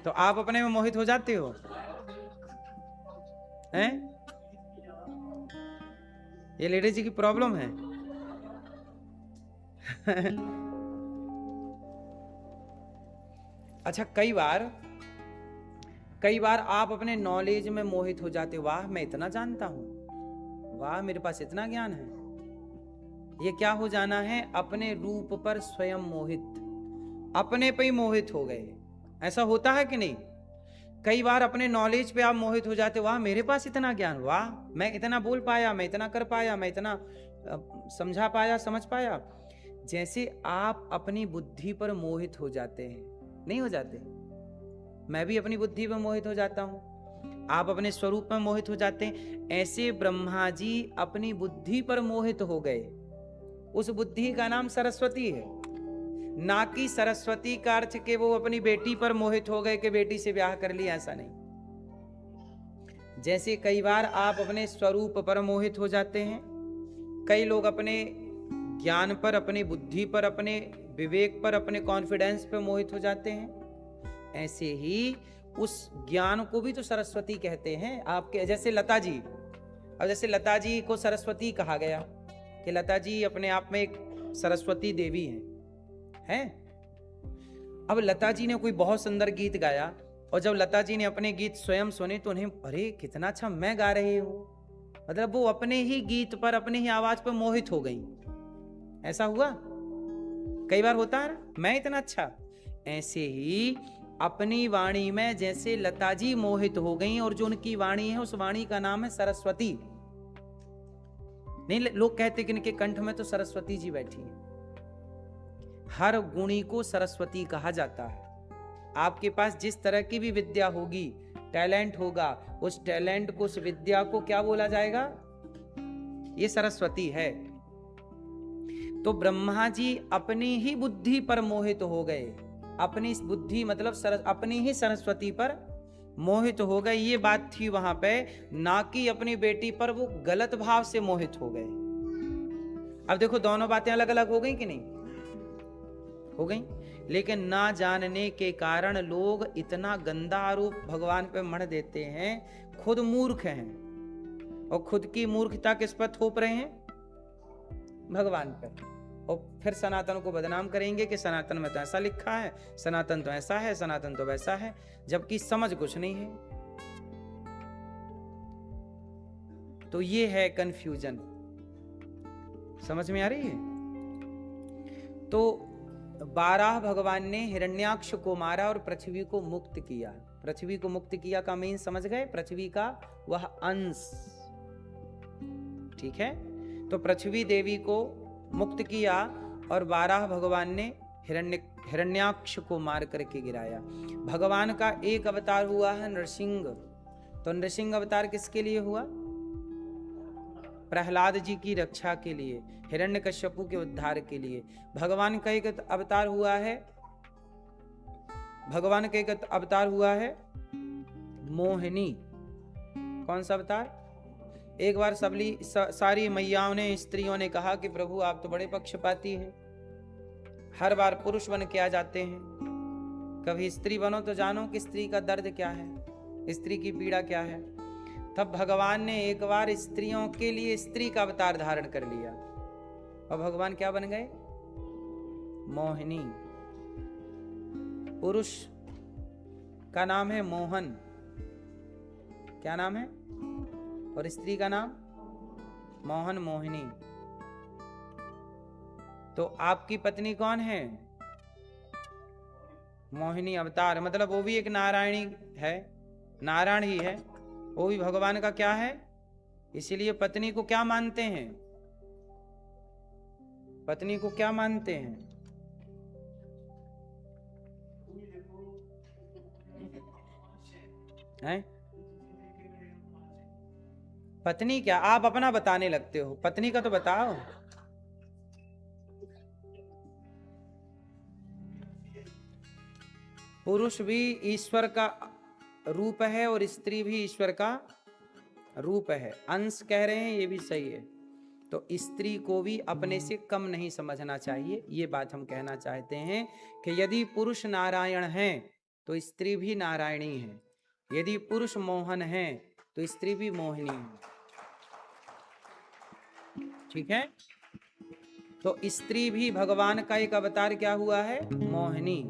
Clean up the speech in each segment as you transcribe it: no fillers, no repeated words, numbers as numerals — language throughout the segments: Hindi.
तो आप अपने में मोहित हो जाते हो हैं? ये लेडीज जी की प्रॉब्लम है। अच्छा, कई बार आप अपने नॉलेज में मोहित हो जाते हो। वाह, मैं इतना जानता हूं, वाह मेरे पास इतना ज्ञान है। ये क्या हो जाना है? अपने रूप पर स्वयं मोहित, अपने पे ही मोहित हो गए। ऐसा होता है कि नहीं? कई बार अपने नॉलेज पे आप मोहित हो जाते हो। वाह, मेरे पास इतना ज्ञान, वाह मैं इतना बोल पाया, मैं इतना कर पाया, मैं इतना समझा पाया, समझ पाया। जैसे आप अपनी बुद्धि पर मोहित हो जाते हैं, नहीं हो जाते? मैं भी अपनी बुद्धि पर मोहित हो जाता हूं, आप अपने स्वरूप में मोहित हो जाते हैं। ऐसे ब्रह्मा जी अपनी बुद्धि पर मोहित हो गए। उस बुद्धि का नाम सरस्वती है। ना कि सरस्वती का अर्थ के वो अपनी बेटी पर मोहित हो गए कि बेटी से ब्याह कर लिया, ऐसा नहीं। जैसे कई बार आप अपने स्वरूप पर मोहित हो जाते हैं, कई लोग अपने ज्ञान पर, अपनी बुद्धि पर, अपने विवेक पर, अपने कॉन्फिडेंस पर मोहित हो जाते हैं। ऐसे ही उस ज्ञान को भी तो सरस्वती कहते हैं आपके। जैसे लता जी, अब जैसे लता जी को सरस्वती कहा गया कि लता जी अपने आप में एक सरस्वती देवी हैं। अब लता जी ने कोई बहुत सुंदर गीत गाया, और जब लता जी ने अपने गीत स्वयं सुने तो उन्हें, अरे कितना अच्छा मैं गा रही हूं, मतलब वो अपने ही गीत पर, अपने ही आवाज पर मोहित हो गई। ऐसा हुआ? कई बार होता है ना, मैं इतना अच्छा। ऐसे ही अपनी वाणी में जैसे लता जी मोहित हो गई, और जो उनकी वाणी है उस वाणी का नाम है सरस्वती। नहीं, लोग कहते कि इनके कंठ में तो सरस्वती जी बैठी हैं। हर गुणी को सरस्वती कहा जाता है। आपके पास जिस तरह की भी विद्या होगी, टैलेंट होगा, उस टैलेंट को, उस विद्या को क्या बोला जाएगा? ये सरस्वती है। तो ब्रह्मा जी अपनी ही बुद्धि पर मोहित हो गए। अपनी बुद्धि मतलब अपनी ही सरस्वती पर मोहित हो गए। ये बात थी वहां पे, ना कि अपनी बेटी पर वो गलत भाव से मोहित हो गए। अब देखो, दोनों बातें अलग अलग हो गई कि नहीं हो गई? लेकिन ना जानने के कारण लोग इतना गंदा आरोप भगवान पे मढ़ देते हैं। खुद मूर्ख हैं, और खुद की मूर्खता किस पर थोप रहे हैं? भगवान पर। और फिर सनातन को बदनाम करेंगे कि सनातन में तो ऐसा लिखा है, सनातन तो ऐसा है, सनातन तो वैसा है, जबकि समझ कुछ नहीं है। तो ये है कंफ्यूजन। समझ में आ रही है? तो 12 भगवान ने हिरण्याक्ष को मारा और पृथ्वी को मुक्त किया। पृथ्वी को मुक्त किया का मीन समझ गए? पृथ्वी का वह अंश, ठीक है? तो पृथ्वी देवी को मुक्त किया, और 12 भगवान ने हिरण्याक्ष को मार करके गिराया। भगवान का एक अवतार हुआ है नरसिंह। तो नरसिंह अवतार किसके लिए हुआ? प्रहलाद जी की रक्षा के लिए, हिरण्यकश्यपु के उद्धार के लिए। भगवान का एक अवतार हुआ है, भगवान का एक अवतार हुआ है मोहिनी। कौन सा अवतार? एक बार सारी मैयाओं ने, स्त्रियों ने कहा कि प्रभु आप तो बड़े पक्षपाती हैं, हर बार पुरुष बन के आ जाते हैं, कभी स्त्री बनो तो जानो कि स्त्री का दर्द क्या है, स्त्री की पीड़ा क्या है। तब भगवान ने एक बार स्त्रियों के लिए स्त्री का अवतार धारण कर लिया, और भगवान क्या बन गए? मोहिनी। पुरुष का नाम है मोहन, क्या नाम है? और स्त्री का नाम मोहन, मोहिनी। तो आपकी पत्नी कौन है? मोहिनी अवतार, मतलब वो भी एक नारायणी है, नारायण ही है, वो भी भगवान का क्या है? इसीलिए पत्नी को क्या मानते हैं? पत्नी को क्या मानते हैं? हैं? पत्नी क्या? आप अपना बताने लगते हो, पत्नी का तो बताओ। पुरुष भी ईश्वर का रूप है, और स्त्री भी ईश्वर का रूप है, अंश कह रहे हैं, ये भी सही है। तो स्त्री को भी अपने से कम नहीं समझना चाहिए। ये बात हम कहना चाहते हैं कि यदि पुरुष नारायण हैं तो स्त्री भी नारायणी है। यदि पुरुष मोहन है तो स्त्री भी मोहिनी है। ठीक है, तो स्त्री भी भगवान का एक अवतार क्या हुआ है, मोहिनी।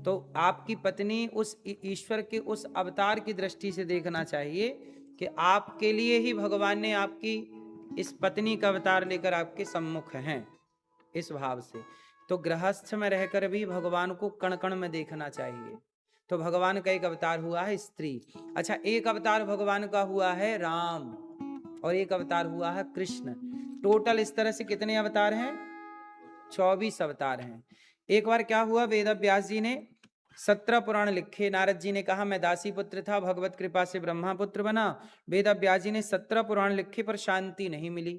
तो आपकी पत्नी उस ईश्वर के उस अवतार की दृष्टि से देखना चाहिए कि आपके लिए ही भगवान ने आपकी इस पत्नी का अवतार लेकर आपके सम्मुख हैं, इस भाव से। तो गृहस्थ में रहकर भी भगवान को कण कण में देखना चाहिए। तो भगवान का एक अवतार हुआ है स्त्री। अच्छा, एक अवतार भगवान का हुआ है राम और एक अवतार हुआ है कृष्ण। टोटल इस तरह से कितने अवतार हैं, 24 अवतार हैं। एक बार क्या हुआ, वेद व्यास जी ने 17 पुराण लिखे। नारद जी ने कहा मैं दासी पुत्र था, भगवत कृपा से ब्रह्मा पुत्र बना। वेद व्यास जी ने 17 पुराण लिखे पर शांति नहीं मिली।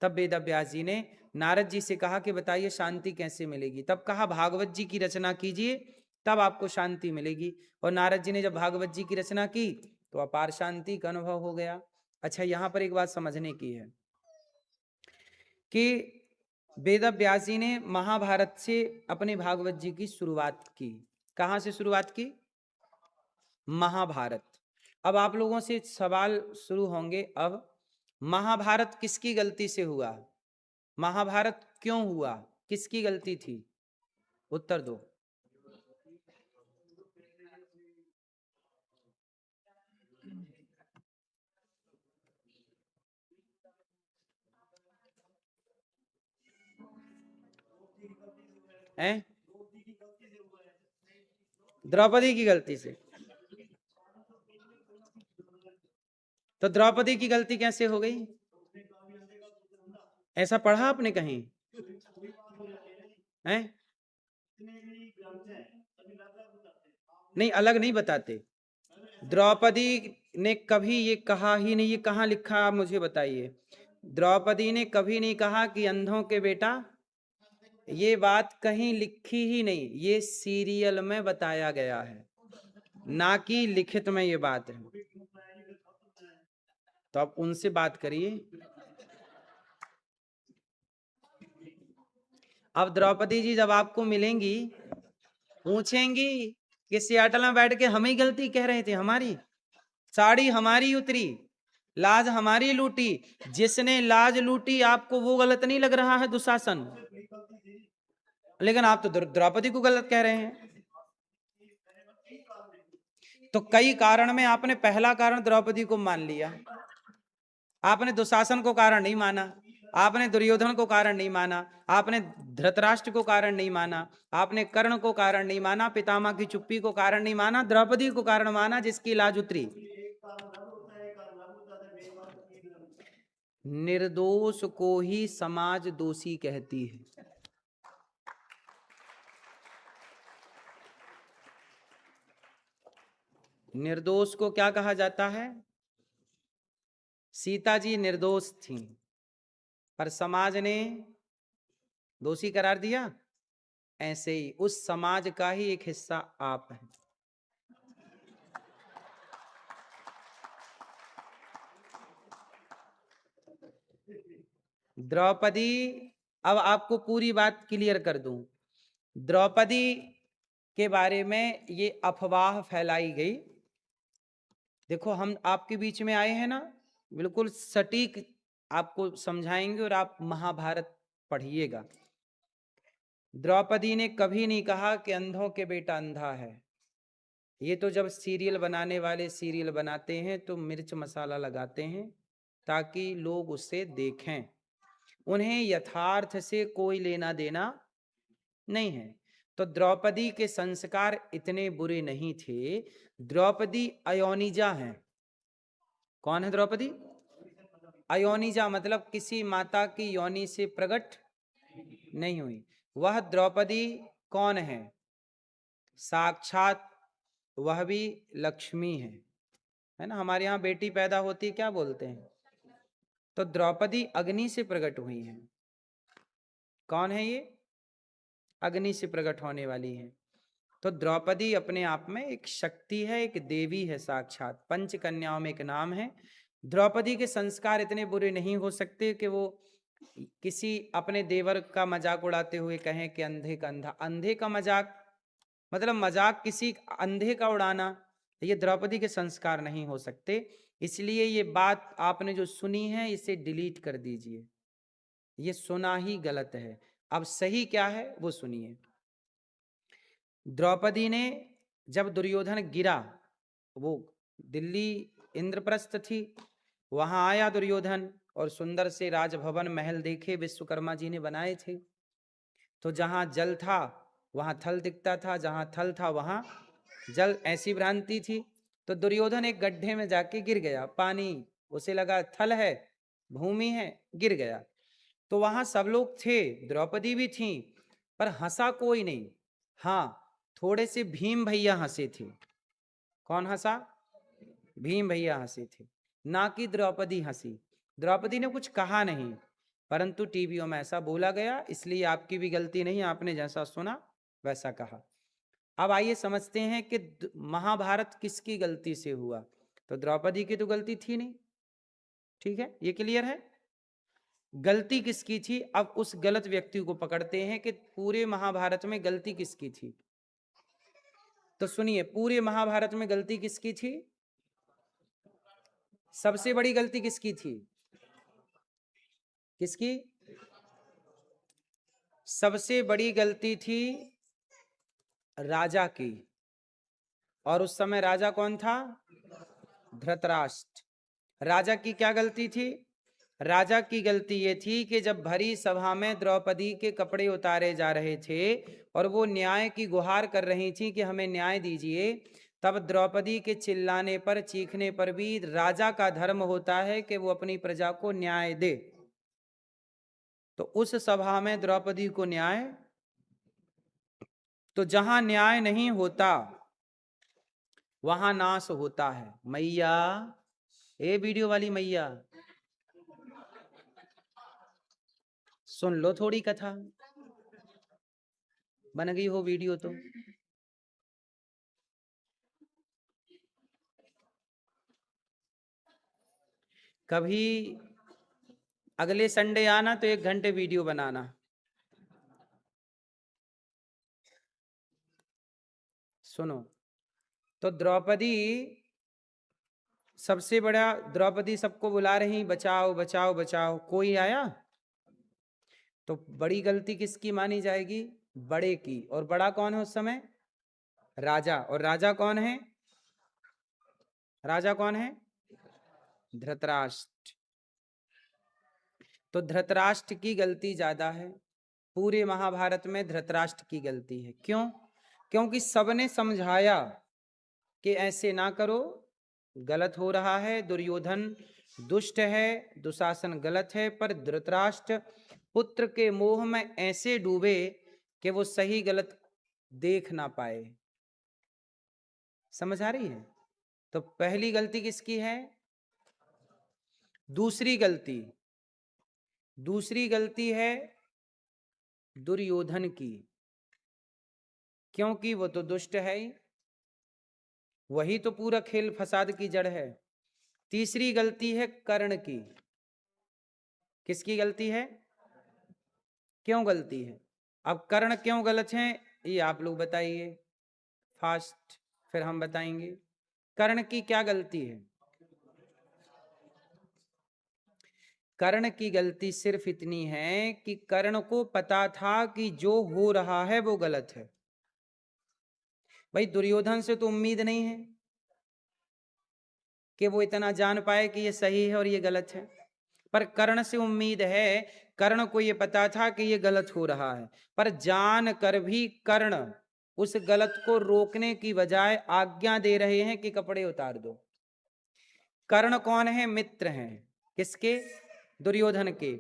तब वेद व्यास जी ने नारद जी से कहा कि बताइए शांति कैसे मिलेगी। तब कहा भागवत जी की रचना कीजिए, तब आपको शांति मिलेगी। और नारद जी ने जब भागवत जी की रचना की तो अपार शांति का अनुभव हो गया। अच्छा, यहां पर एक बात समझने की है कि वेद व्यास जी ने महाभारत से अपने भागवत जी की शुरुआत की। कहां से शुरुआत की, महाभारत। अब आप लोगों से सवाल शुरू होंगे, अब महाभारत किसकी गलती से हुआ, महाभारत क्यों हुआ, किसकी गलती थी, उत्तर दो। हैं, द्रौपदी की गलती से। तो द्रौपदी की गलती कैसे हो गई, ऐसा पढ़ा आपने कहीं हैं? नहीं, अलग नहीं बताते। द्रौपदी ने कभी ये कहा ही नहीं, ये कहाँ लिखा आप मुझे बताइए। द्रौपदी ने कभी नहीं कहा कि अंधों के बेटा, ये बात कहीं लिखी ही नहीं, ये सीरियल में बताया गया है, ना कि लिखित में ये बात है। तो आप उनसे बात करिए। अब द्रौपदी जी जब आपको मिलेंगी, पूछेंगी कि सियाटल में बैठ के हम ही गलती कह रहे थे, हमारी साड़ी हमारी उतरी, लाज हमारी लूटी। जिसने लाज लूटी आपको वो गलत नहीं लग रहा है, दुशासन, लेकिन आप तो द्रौपदी को गलत कह रहे हैं। तो कई कारण में आपने पहला कारण द्रौपदी को मान लिया, आपने दुशासन को कारण नहीं माना, आपने दुर्योधन को कारण नहीं माना, आपने धृतराष्ट्र को कारण नहीं माना, आपने कर्ण को कारण नहीं माना, पितामह की चुप्पी को कारण नहीं माना, द्रौपदी को कारण माना जिसकी लाज उतरी। निर्दोष को ही समाज दोषी कहती है। निर्दोष को क्या कहा जाता है, सीता जी निर्दोष थीं पर समाज ने दोषी करार दिया। ऐसे ही उस समाज का ही एक हिस्सा आप हैं। द्रौपदी, अब आपको पूरी बात क्लियर कर दूं। द्रौपदी के बारे में ये अफवाह फैलाई गई। देखो, हम आपके बीच में आए हैं ना, बिल्कुल सटीक आपको समझाएंगे और आप महाभारत पढ़िएगा। द्रौपदी ने कभी नहीं कहा कि अंधों के बेटा अंधा है। ये तो जब सीरियल बनाने वाले सीरियल बनाते हैं तो मिर्च मसाला लगाते हैं ताकि लोग उसे देखें, उन्हें यथार्थ से कोई लेना देना नहीं है। तो द्रौपदी के संस्कार इतने बुरे नहीं थे। द्रौपदी अयोनिजा है। कौन है द्रौपदी, अयोनिजा मतलब किसी माता की योनि से प्रकट नहीं हुई। वह द्रौपदी कौन है, साक्षात वह भी लक्ष्मी है ना। हमारे यहाँ बेटी पैदा होती है क्या बोलते हैं, तो द्रौपदी अग्नि से प्रकट हुई हैं। कौन है ये, अग्नि से प्रकट होने वाली है। तो द्रौपदी अपने आप में एक शक्ति है, एक देवी है साक्षात, पंच कन्याओं में एक नाम है। द्रौपदी के संस्कार इतने बुरे नहीं हो सकते कि वो किसी अपने देवर का मजाक उड़ाते हुए कहें कि अंधे का अंधा। अंधे का मजाक मतलब मजाक किसी अंधे का उड़ाना, ये द्रौपदी के संस्कार नहीं हो सकते। इसलिए ये बात आपने जो सुनी है इसे डिलीट कर दीजिए, ये सुना ही गलत है। अब सही क्या है वो सुनिए। द्रौपदी ने जब दुर्योधन गिरा, वो दिल्ली इंद्रप्रस्थ थी, वहां आया दुर्योधन और सुंदर से राजभवन महल देखे विश्वकर्मा जी ने बनाए थे। तो जहां जल था वहां थल दिखता था, जहां थल था वहां जल, ऐसी भ्रांति थी। तो दुर्योधन एक गड्ढे में जाके गिर गया, पानी उसे लगा थल है, भूमि है, गिर गया। तो वहां सब लोग थे, द्रौपदी भी थी, पर हंसा कोई नहीं। हाँ, थोड़े से भीम भैया हंसे थे। कौन हंसा? भीम भैया हंसे थे, ना कि द्रौपदी हंसी। द्रौपदी ने कुछ कहा नहीं, परंतु टीवियों में ऐसा बोला गया, इसलिए आपकी भी गलती नहीं, आपने जैसा सुना वैसा कहा। अब आइए समझते हैं कि महाभारत किसकी गलती से हुआ। तो द्रौपदी की तो गलती थी नहीं, ठीक है, ये क्लियर है। गलती किसकी थी? अब उस गलत व्यक्ति को पकड़ते हैं कि पूरे महाभारत में गलती किसकी थी। तो सुनिए, पूरे महाभारत में गलती किसकी थी? सबसे बड़ी गलती किसकी थी? किसकी? सबसे बड़ी गलती थी राजा की। और उस समय राजा कौन था? धृतराष्ट्र। राजा की क्या गलती थी? राजा की गलती ये थी कि जब भरी सभा में द्रौपदी के कपड़े उतारे जा रहे थे और वो न्याय की गुहार कर रही थी कि हमें न्याय दीजिए, तब द्रौपदी के चिल्लाने पर, चीखने पर भी राजा का धर्म होता है कि वो अपनी प्रजा को न्याय दे। तो उस सभा में द्रौपदी को न्याय, तो जहां न्याय नहीं होता वहां नाश होता है। मैया, ए वीडियो वाली मैया, सुन लो थोड़ी कथा, बन गई हो वीडियो तो। कभी अगले संडे आना तो 1 घंटे वीडियो बनाना। सुनो, तो द्रौपदी सबसे बड़ा, द्रौपदी सबको बुला रही, बचाओ बचाओ बचाओ, कोई आया? तो बड़ी गलती किसकी मानी जाएगी? बड़े की। और बड़ा कौन है उस समय? राजा। और राजा कौन है? राजा कौन है? धृतराष्ट्र। तो धृतराष्ट्र की गलती ज्यादा है, पूरे महाभारत में धृतराष्ट्र की गलती है। क्यों? क्योंकि सबने समझाया कि ऐसे ना करो, गलत हो रहा है, दुर्योधन दुष्ट है, दुशासन गलत है, पर धृतराष्ट्र पुत्र के मोह में ऐसे डूबे कि वो सही गलत देख ना पाए। समझ आ रही है? तो पहली गलती किसकी है? दूसरी गलती है दुर्योधन की, क्योंकि वो तो दुष्ट है ही, वही तो पूरा खेल फसाद की जड़ है। तीसरी गलती है कर्ण की। किसकी गलती है? क्यों गलती है? अब कर्ण क्यों गलत हैं ये आप लोग बताइए फास्ट, फिर हम बताएंगे। कर्ण की क्या गलती है? कर्ण की गलती सिर्फ इतनी है कि कर्ण को पता था कि जो हो रहा है वो गलत है। भाई दुर्योधन से तो उम्मीद नहीं है कि वो इतना जान पाए कि ये सही है और ये गलत है, पर कर्ण से उम्मीद है। कर्ण को ये पता था कि ये गलत हो रहा है, पर जान कर भी कर्ण उस गलत को रोकने की बजाय आज्ञा दे रहे हैं कि कपड़े उतार दो। कर्ण कौन है? मित्र हैं। किसके? दुर्योधन के।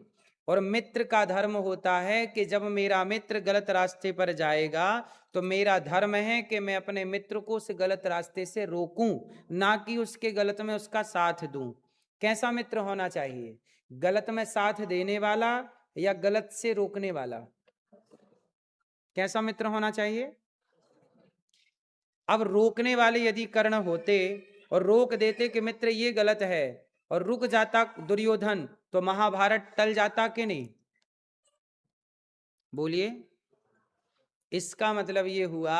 और मित्र का धर्म होता है कि जब मेरा मित्र गलत रास्ते पर जाएगा तो मेरा धर्म है कि मैं अपने मित्र को उस गलत रास्ते से रोकूं, ना कि उसके गलत में उसका साथ दूं। कैसा मित्र होना चाहिए? गलत में साथ देने वाला या गलत से रोकने वाला? कैसा मित्र होना चाहिए? अब रोकने वाले यदि कर्ण होते और रोक देते कि मित्र ये गलत है, और रुक जाता दुर्योधन, तो महाभारत टल जाता कि नहीं? बोलिए। इसका मतलब ये हुआ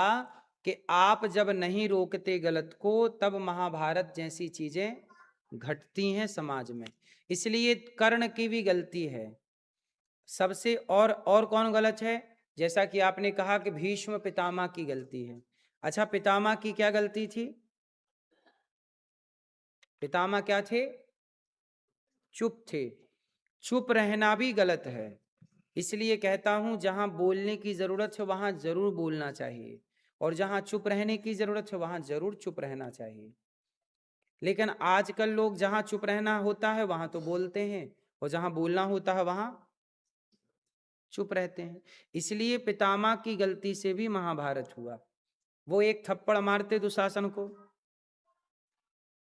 कि आप जब नहीं रोकते गलत को, तब महाभारत जैसी चीजें घटती हैं समाज में। इसलिए कर्ण की भी गलती है सबसे। और कौन गलत है? जैसा कि आपने कहा कि भीष्म पितामह की गलती है। अच्छा, पितामह की क्या गलती थी? पितामह क्या थे? चुप थे। चुप रहना भी गलत है। इसलिए कहता हूं, जहां बोलने की जरूरत है वहां जरूर बोलना चाहिए, और जहां चुप रहने की जरूरत है वहां जरूर चुप रहना चाहिए। लेकिन आजकल लोग जहां चुप रहना होता है वहां तो बोलते हैं, और जहां बोलना होता है वहां चुप रहते हैं। इसलिए पितामह की गलती से भी महाभारत हुआ। वो एक थप्पड़ मारते दुशासन को,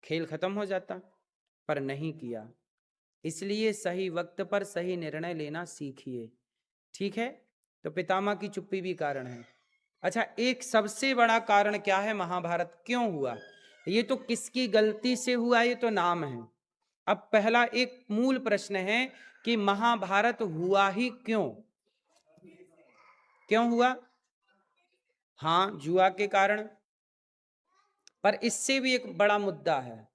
खेल खत्म हो जाता, पर नहीं किया। इसलिए सही वक्त पर सही निर्णय लेना सीखिए। ठीक है? तो पितामह की चुप्पी भी कारण है। अच्छा, एक सबसे बड़ा कारण क्या है महाभारत क्यों हुआ? ये तो किसकी गलती से हुआ ये तो नाम है। अब पहला एक मूल प्रश्न है कि महाभारत हुआ ही क्यों? क्यों हुआ? हाँ, जुआ के कारण। पर इससे भी एक बड़ा मुद्दा है,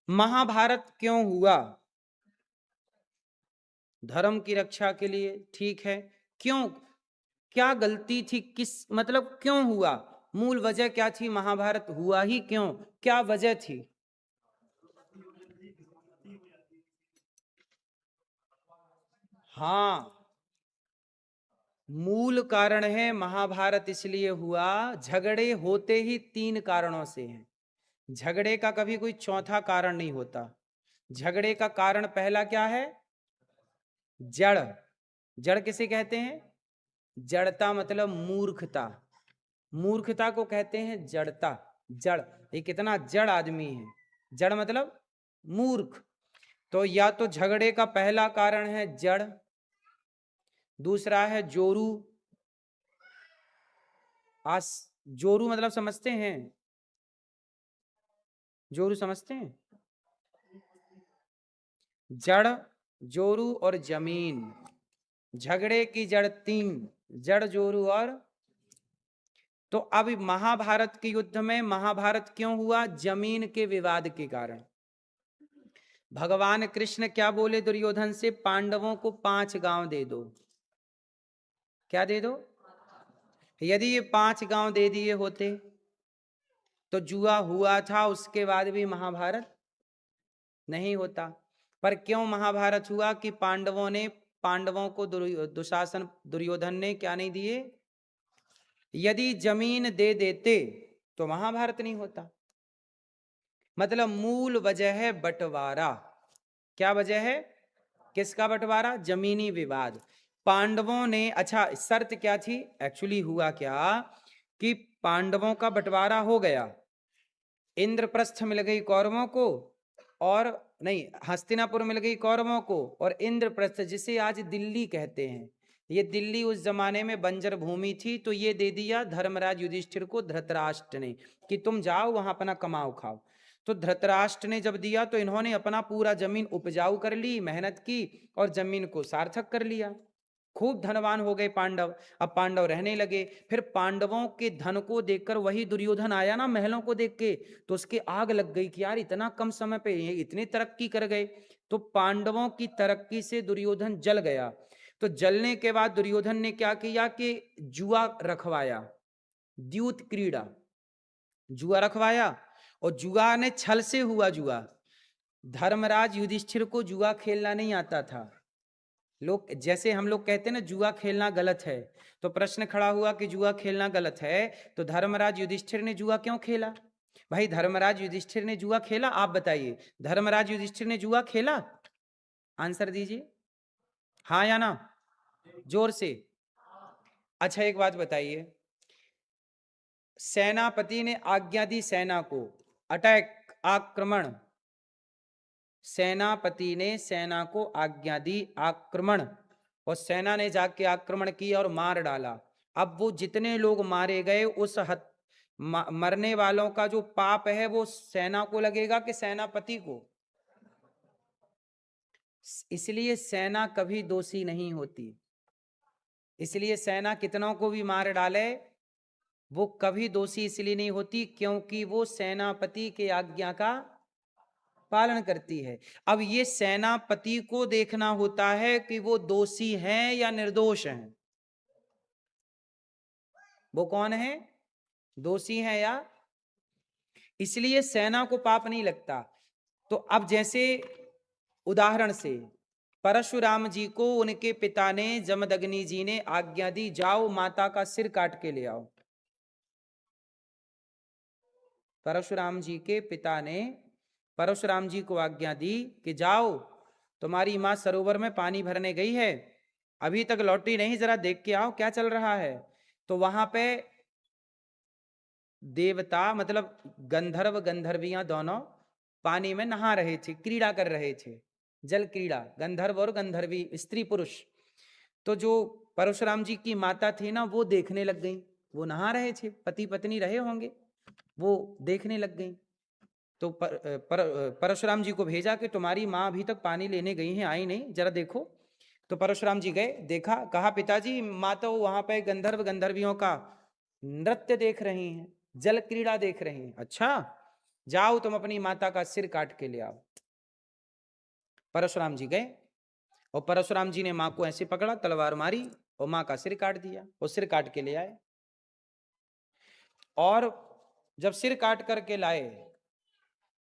महाभारत क्यों हुआ? धर्म की रक्षा के लिए, ठीक है। क्यों? क्या गलती थी? किस मतलब क्यों हुआ? मूल वजह क्या थी? महाभारत हुआ ही क्यों? क्या वजह थी? हाँ, मूल कारण है महाभारत इसलिए हुआ, झगड़े होते ही तीन कारणों से हैं। झगड़े का कभी कोई चौथा कारण नहीं होता। झगड़े का कारण पहला क्या है? जड़। जड़ किसे कहते हैं? जड़ता मतलब मूर्खता। मूर्खता को कहते हैं जड़ता। जड़, ये कितना जड़ आदमी है। जड़ मतलब मूर्ख। तो या तो झगड़े का पहला कारण है जड़, दूसरा है जोरू। आस जोरू मतलब समझते हैं? जोरू समझते हैं? जड़, जोरू और जमीन। झगड़े की जड़ तीन, जड़, जोरू और। तो अब महाभारत के युद्ध में महाभारत क्यों हुआ? जमीन के विवाद के कारण। भगवान कृष्ण क्या बोले दुर्योधन से? पांडवों को 5 गांव दे दो। क्या दे दो? यदि ये 5 गांव दे दिए होते तो जुआ हुआ था उसके बाद भी महाभारत नहीं होता। पर क्यों महाभारत हुआ? कि पांडवों को दुशासन दुर्योधन ने क्या नहीं दिए? यदि जमीन दे देते तो महाभारत नहीं होता। मतलब मूल वजह है बंटवारा। क्या वजह है? किसका बंटवारा? जमीनी विवाद। पांडवों ने, अच्छा शर्त क्या थी? एक्चुअली हुआ क्या कि पांडवों का बंटवारा हो गया, इंद्रप्रस्थ मिल गई कौरवों को, और नहीं, हस्तिनापुर मिल गई कौरवों को, और इंद्रप्रस्थ जिसे आज दिल्ली कहते हैं, ये दिल्ली उस जमाने में बंजर भूमि थी, तो ये दे दिया धर्मराज युधिष्ठिर को धृतराष्ट्र ने कि तुम जाओ वहां अपना कमाओ खाओ। तो धृतराष्ट्र ने जब दिया तो इन्होंने अपना पूरा जमीन उपजाऊ कर ली, मेहनत की और जमीन को सार्थक कर लिया। खूब धनवान हो गए पांडव। अब पांडव रहने लगे। फिर पांडवों के धन को देखकर वही दुर्योधन आया ना महलों को देख के, तो उसके आग लग गई कि यार इतना कम समय पे ये इतनी तरक्की कर गए। तो पांडवों की तरक्की से दुर्योधन जल गया। तो जलने के बाद दुर्योधन ने क्या किया कि जुआ रखवाया, द्यूत क्रीड़ा, जुआ रखवाया। और जुआ ने छल से हुआ जुआ। धर्मराज युधिष्ठिर को जुआ खेलना नहीं आता था। लोग जैसे हम लोग कहते हैं ना जुआ खेलना गलत है, तो प्रश्न खड़ा हुआ कि जुआ खेलना गलत है तो धर्मराज युधिष्ठिर ने जुआ क्यों खेला? भाई धर्मराज युधिष्ठिर ने जुआ खेला? आप बताइए, धर्मराज युधिष्ठिर ने जुआ खेला? आंसर दीजिए, हाँ या ना, जोर से। अच्छा एक बात बताइए, सेनापति ने आज्ञा दी सेना को, अटैक, आक्रमण। सेनापति ने सेना को आज्ञा दी आक्रमण, और सेना ने जाके आक्रमण किया और मार डाला। अब वो जितने लोग मारे गए उस मरने वालों का जो पाप है वो सेना को लगेगा कि सेनापति को? इसलिए सेना कभी दोषी नहीं होती। इसलिए सेना कितनों को भी मार डाले वो कभी दोषी इसलिए नहीं होती क्योंकि वो सेनापति के आज्ञा का पालन करती है। अब ये सेनापति को देखना होता है कि वो दोषी हैं या निर्दोष हैं। वो कौन है, दोषी हैं या, इसलिए सेना को पाप नहीं लगता। तो अब जैसे उदाहरण से परशुराम जी को उनके पिता ने, जमदग्नि जी ने आज्ञा दी, जाओ माता का सिर काट के ले आओ। परशुराम जी के पिता ने परशुराम जी को आज्ञा दी कि जाओ, तुम्हारी मां सरोवर में पानी भरने गई है, अभी तक लौटी नहीं, जरा देख के आओ क्या चल रहा है। तो वहां पे देवता मतलब गंधर्व गंधर्वियां दोनों पानी में नहा रहे थे, क्रीड़ा कर रहे थे, जल क्रीड़ा, गंधर्व और गंधर्वी, स्त्री पुरुष। तो जो परशुराम जी की माता थी ना, वो देखने लग गई, वो नहा रहे थे, पति पत्नी रहे होंगे, वो देखने लग गई। तो परशुराम जी को भेजा कि तुम्हारी माँ अभी तक पानी लेने गई हैं, आई नहीं, जरा देखो। तो परशुराम जी गए, देखा, कहा पिताजी माँ तो वहां पे गंधर्व गंधर्वियों का नृत्य देख रही हैं, जल क्रीड़ा देख रही हैं। अच्छा, जाओ तुम अपनी माता का सिर काट के ले आओ। परशुराम जी गए और परशुराम जी ने माँ को ऐसे पकड़ा, तलवार मारी और माँ का सिर काट दिया, और सिर काट के ले आए। और जब सिर काट करके लाए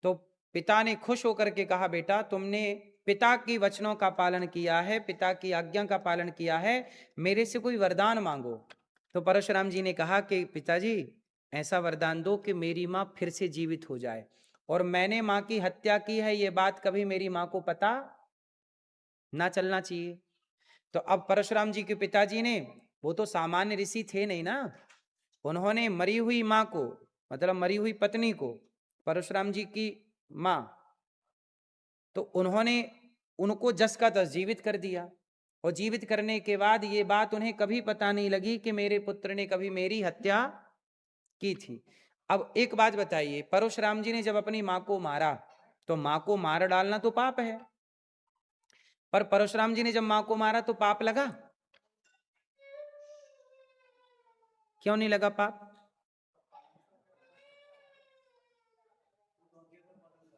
तो पिता ने खुश होकर के कहा, बेटा तुमने पिता की वचनों का पालन किया है, पिता की आज्ञा का पालन किया है, मेरे से कोई वरदान मांगो। तो परशुराम जी ने कहा कि पिताजी ऐसा वरदान दो कि मेरी माँ फिर से जीवित हो जाए, और मैंने माँ की हत्या की है ये बात कभी मेरी माँ को पता ना चलना चाहिए। तो अब परशुराम जी के पिताजी ने, वो तो सामान्य ऋषि थे नहीं ना, उन्होंने मरी हुई माँ को, मतलब मरी हुई पत्नी को, परशुराम जी की माँ, तो उन्होंने उनको जस का तस जीवित कर दिया। और जीवित करने के बाद ये बात उन्हें कभी पता नहीं लगी कि मेरे पुत्र ने कभी मेरी हत्या की थी। अब एक बात बताइए, परशुराम जी ने जब अपनी माँ को मारा तो माँ को मार डालना तो पाप है, पर परशुराम जी ने जब माँ को मारा तो पाप लगा? क्यों नहीं लगा पाप?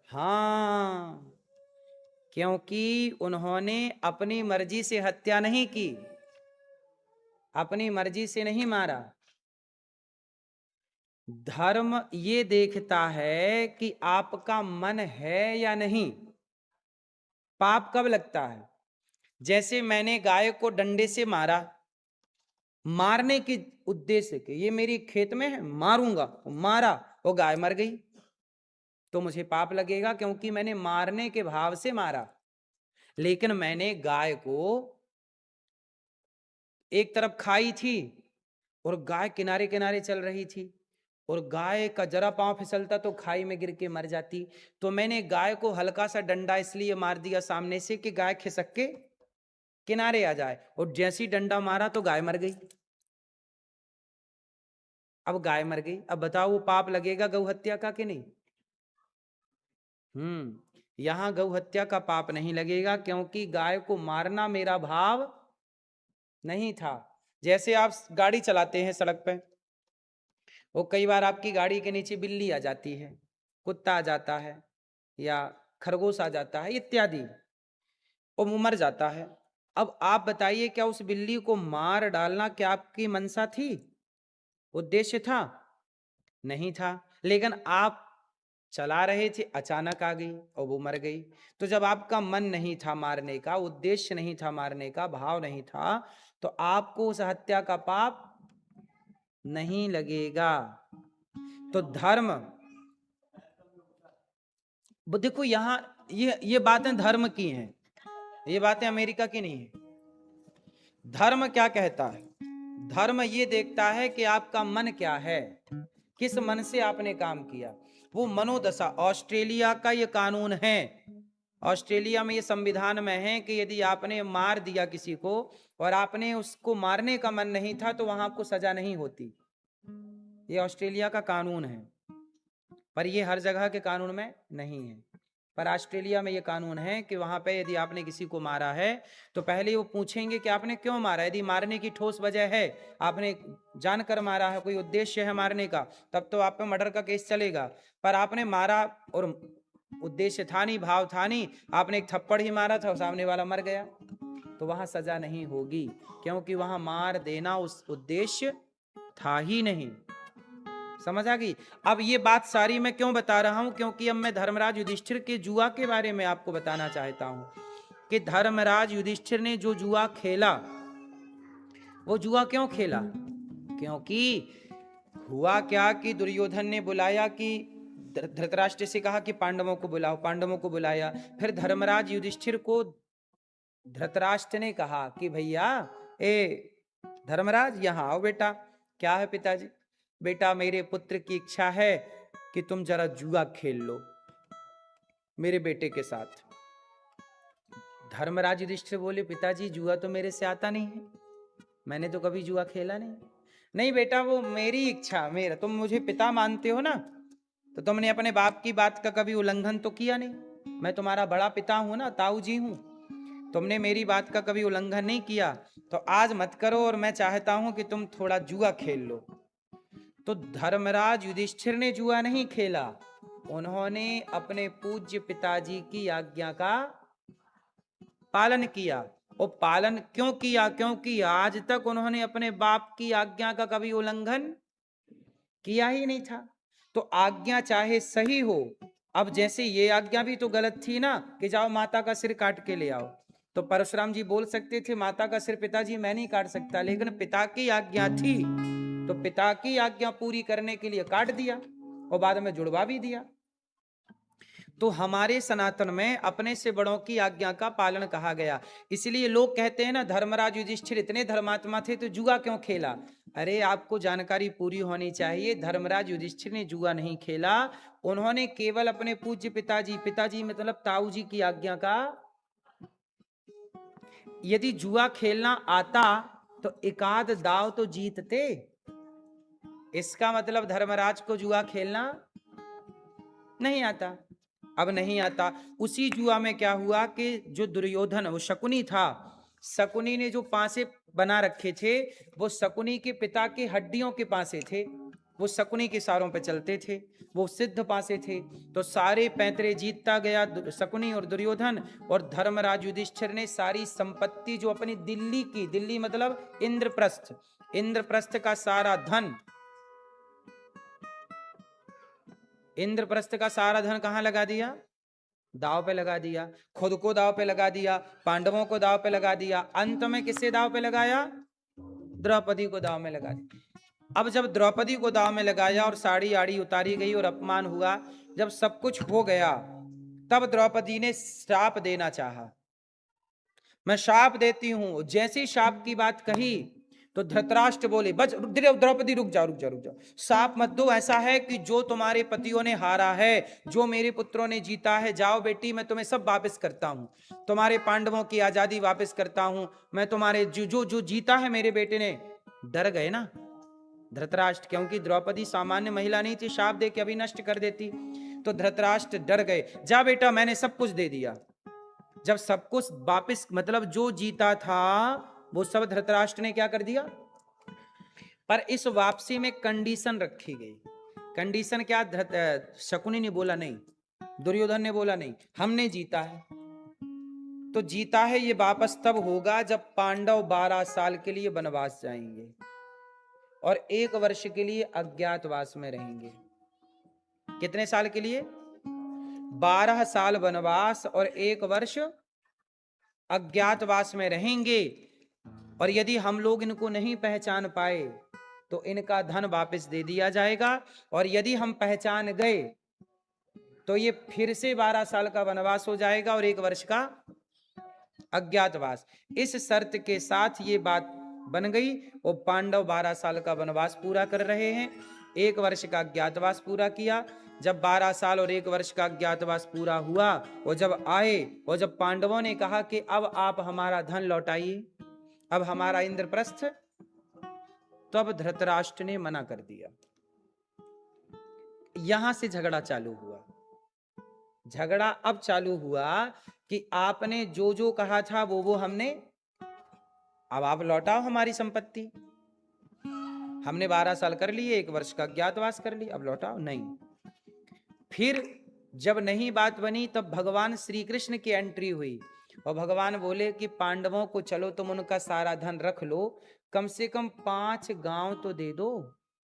हाँ, क्योंकि उन्होंने अपनी मर्जी से हत्या नहीं की, अपनी मर्जी से नहीं मारा। धर्म ये देखता है कि आपका मन है या नहीं। पाप कब लगता है? जैसे मैंने गाय को डंडे से मारा, मारने के उद्देश्य के, ये मेरी खेत में है, मारूंगा, मारा, वो गाय मर गई, तो मुझे पाप लगेगा क्योंकि मैंने मारने के भाव से मारा। लेकिन मैंने गाय को एक तरफ खाई थी और गाय किनारे किनारे चल रही थी, और गाय का जरा पांव फिसलता तो खाई में गिर के मर जाती, तो मैंने गाय को हल्का सा डंडा इसलिए मार दिया सामने से कि गाय खिसक के किनारे आ जाए, और जैसी डंडा मारा तो गाय मर गई। अब गाय मर गई, अब बताओ वो पाप लगेगा गौ हत्या का कि नहीं? यहां गौ हत्या का पाप नहीं लगेगा क्योंकि गाय को मारना मेरा भाव नहीं था। जैसे आप गाड़ी चलाते हैं सड़क पे, वो कई बार आपकी गाड़ी के नीचे बिल्ली आ जाती है, कुत्ता आ जाता है, या खरगोश आ जाता है इत्यादि, और वो मर जाता है। अब आप बताइए, क्या उस बिल्ली को मार डालना क्या आपकी मंशा थी, उद्देश्य था? नहीं था। लेकिन आप चला रहे थे, अचानक आ गई और वो मर गई। तो जब आपका मन नहीं था मारने का, उद्देश्य नहीं था मारने का, भाव नहीं था, तो आपको उस हत्या का पाप नहीं लगेगा। तो धर्म, देखो यहां ये बातें धर्म की हैं, ये बातें अमेरिका की नहीं है। धर्म क्या कहता है? धर्म ये देखता है कि आपका मन क्या है, किस मन से आपने काम किया, वो मनोदशा। ऑस्ट्रेलिया का ये कानून है, ऑस्ट्रेलिया में ये संविधान में है कि यदि आपने मार दिया किसी को और आपने उसको मारने का मन नहीं था तो वहां आपको सजा नहीं होती। ये ऑस्ट्रेलिया का कानून है, पर ये हर जगह के कानून में नहीं है। पर ऑस्ट्रेलिया में ये कानून है कि वहां पे यदि आपने किसी को मारा है तो पहले वो पूछेंगे कि आपने क्यों मारा। यदि मारने की ठोस वजह है, आपने जानकर मारा है, कोई उद्देश्य है मारने का, तब तो आप पे मर्डर का केस चलेगा। पर आपने मारा और उद्देश्य था नहीं, भाव था नहीं, आपने एक थप्पड़ ही मारा था और सामने वाला मर गया, तो वहां सजा नहीं होगी, क्योंकि वहां मार देना उस उद्देश्य था ही नहीं। समझ आ गई? अब ये बात सारी मैं क्यों बता रहा हूं, क्योंकि अब मैं धर्मराज युधिष्ठिर के जुआ के बारे में आपको बताना चाहता हूं कि धर्मराज युधिष्ठिर ने जो जुआ खेला, वो जुआ क्यों खेला? क्योंकि हुआ क्या कि दुर्योधन ने बुलाया कि धृतराष्ट्र से कहा कि पांडवों को बुलाओ, पांडवों को बुलाया। फिर धर्मराज युधिष्ठिर को धृतराष्ट्र ने कहा कि भैया ए धर्मराज यहाँ आओ बेटा। क्या है पिताजी? बेटा मेरे पुत्र की इच्छा है कि तुम जरा जुआ खेल लो मेरे बेटे के साथ। धर्मराज युधिष्ठिर बोले पिताजी जुआ तो मेरे से आता नहीं है, मैंने तो कभी जुआ खेला नहीं। नहीं बेटा वो मेरी इच्छा, मेरा, तुम मुझे पिता मानते हो ना, तो तुमने अपने बाप की बात का कभी उल्लंघन तो किया नहीं। मैं तुम्हारा बड़ा पिता हूं ना, ताऊ जी हूं, तुमने मेरी बात का कभी उल्लंघन नहीं किया, तो आज मत करो और मैं चाहता हूं कि तुम थोड़ा जुआ खेल लो। तो धर्मराज युधिष्ठिर ने जुआ नहीं खेला, उन्होंने अपने पूज्य पिताजी की आज्ञा का पालन किया। और पालन क्यों किया? क्योंकि आज तक उन्होंने अपने बाप की आज्ञा का कभी उल्लंघन किया ही नहीं था। तो आज्ञा चाहे सही हो, अब जैसे ये आज्ञा भी तो गलत थी ना कि जाओ माता का सिर काट के ले आओ, तो परशुराम जी बोल सकते थे माता का सिर पिताजी मैं नहीं काट सकता, लेकिन पिता की आज्ञा थी तो पिता की आज्ञा पूरी करने के लिए काट दिया और बाद में जुड़वा भी दिया। तो हमारे सनातन में अपने से बड़ों की आज्ञा का पालन कहा गया। इसलिए लोग कहते हैं ना धर्मराज युधिष्ठिर इतने धर्मात्मा थे तो जुआ क्यों खेला? अरे आपको जानकारी पूरी होनी चाहिए, धर्मराज युधिष्ठिर ने जुआ नहीं खेला, उन्होंने केवल अपने पूज्य पिताजी, पिताजी मतलब ताऊ जी की आज्ञा का, यदि जुआ खेलना आता तो एकाध दाव तो जीतते। इसका मतलब धर्मराज को जुआ खेलना नहीं आता। अब नहीं आता। उसी जुआ में क्या हुआ कि जो दुर्योधन, वो शकुनी था, शकुनी ने जो पासे बना रखे थे वो शकुनी के पिता के हड्डियों के पासे थे, वो शकुनी के सारों पे चलते थे, वो सिद्ध पासे थे। तो सारे पैंतरे जीतता गया शकुनी और दुर्योधन, और धर्मराज युधिष्ठिर ने सारी संपत्ति जो अपनी दिल्ली की, दिल्ली मतलब इंद्रप्रस्थ, इंद्रप्रस्थ का सारा धन, इंद्रप्रस्थ का सारा धन कहां लगा दिया? दाव पे लगा दिया। खुद को दाव पे लगा दिया, पांडवों को दाव पे लगा दिया, अंत में किसे दाव पे लगाया? द्रौपदी को दाव में लगा दिया। अब जब द्रौपदी को दाव में लगाया और साड़ी आड़ी उतारी गई और अपमान हुआ, जब सब कुछ हो गया, तब द्रौपदी ने शाप देना चाहा, मैं शाप देती हूं। जैसी शाप की बात कही तो धृतराष्ट्र बोले बच, द्रौपदी रुक जाओ रुक जाओ रुक जाओ, साप मत दो। ऐसा है कि जो तुम्हारे पतियों ने हारा है, जो मेरे पुत्रों ने जीता है, जाओ बेटी मैं तुम्हें सब वापस करता हूं, तुम्हारे पांडवों की आजादी वापस करता हूं, मैं तुम्हारे जो जो जो जीता है मेरे बेटे ने। डर गए ना धृतराष्ट्र, क्योंकि द्रौपदी सामान्य महिला नहीं थी, शाप दे के अभी नष्ट कर देती। तो धृतराष्ट्र डर गए, जा बेटा मैंने सब कुछ दे दिया। जब सब कुछ वापस, मतलब जो जीता था वो सब धृतराष्ट्र ने क्या कर दिया, पर इस वापसी में कंडीशन रखी गई। कंडीशन क्या? शकुनी ने बोला नहीं, दुर्योधन ने बोला नहीं, हमने जीता है तो जीता है, ये वापस तब होगा जब पांडव 12 साल के लिए वनवास जाएंगे और 1 वर्ष के लिए अज्ञातवास में रहेंगे। कितने साल के लिए? 12 साल वनवास और 1 वर्ष अज्ञातवास में रहेंगे। और यदि हम लोग इनको नहीं पहचान पाए तो इनका धन वापस दे दिया जाएगा, और यदि हम पहचान गए तो ये फिर से 12 साल का वनवास हो जाएगा और 1 वर्ष का अज्ञातवास। इस शर्त के साथ ये बात बन गई और पांडव 12 साल का वनवास पूरा कर रहे हैं, 1 वर्ष का अज्ञातवास पूरा किया। जब 12 साल और 1 वर्ष का अज्ञातवास पूरा हुआ और जब आए और जब पांडवों ने कहा कि अब आप हमारा धन लौटाइए, अब हमारा इंद्रप्रस्थ, तो अब धृतराष्ट्र ने मना कर दिया। यहां से झगड़ा चालू हुआ। झगड़ा अब चालू हुआ कि आपने जो जो कहा था वो हमने, अब आप लौटाओ हमारी संपत्ति। हमने 12 साल कर लिए, 1 वर्ष का अज्ञातवास कर लिया, अब लौटाओ। नहीं। फिर जब नहीं बात बनी तब भगवान श्री कृष्ण की एंट्री हुई और भगवान बोले कि पांडवों को चलो तुम उनका सारा धन रख लो, कम से कम 5 गांव तो दे दो।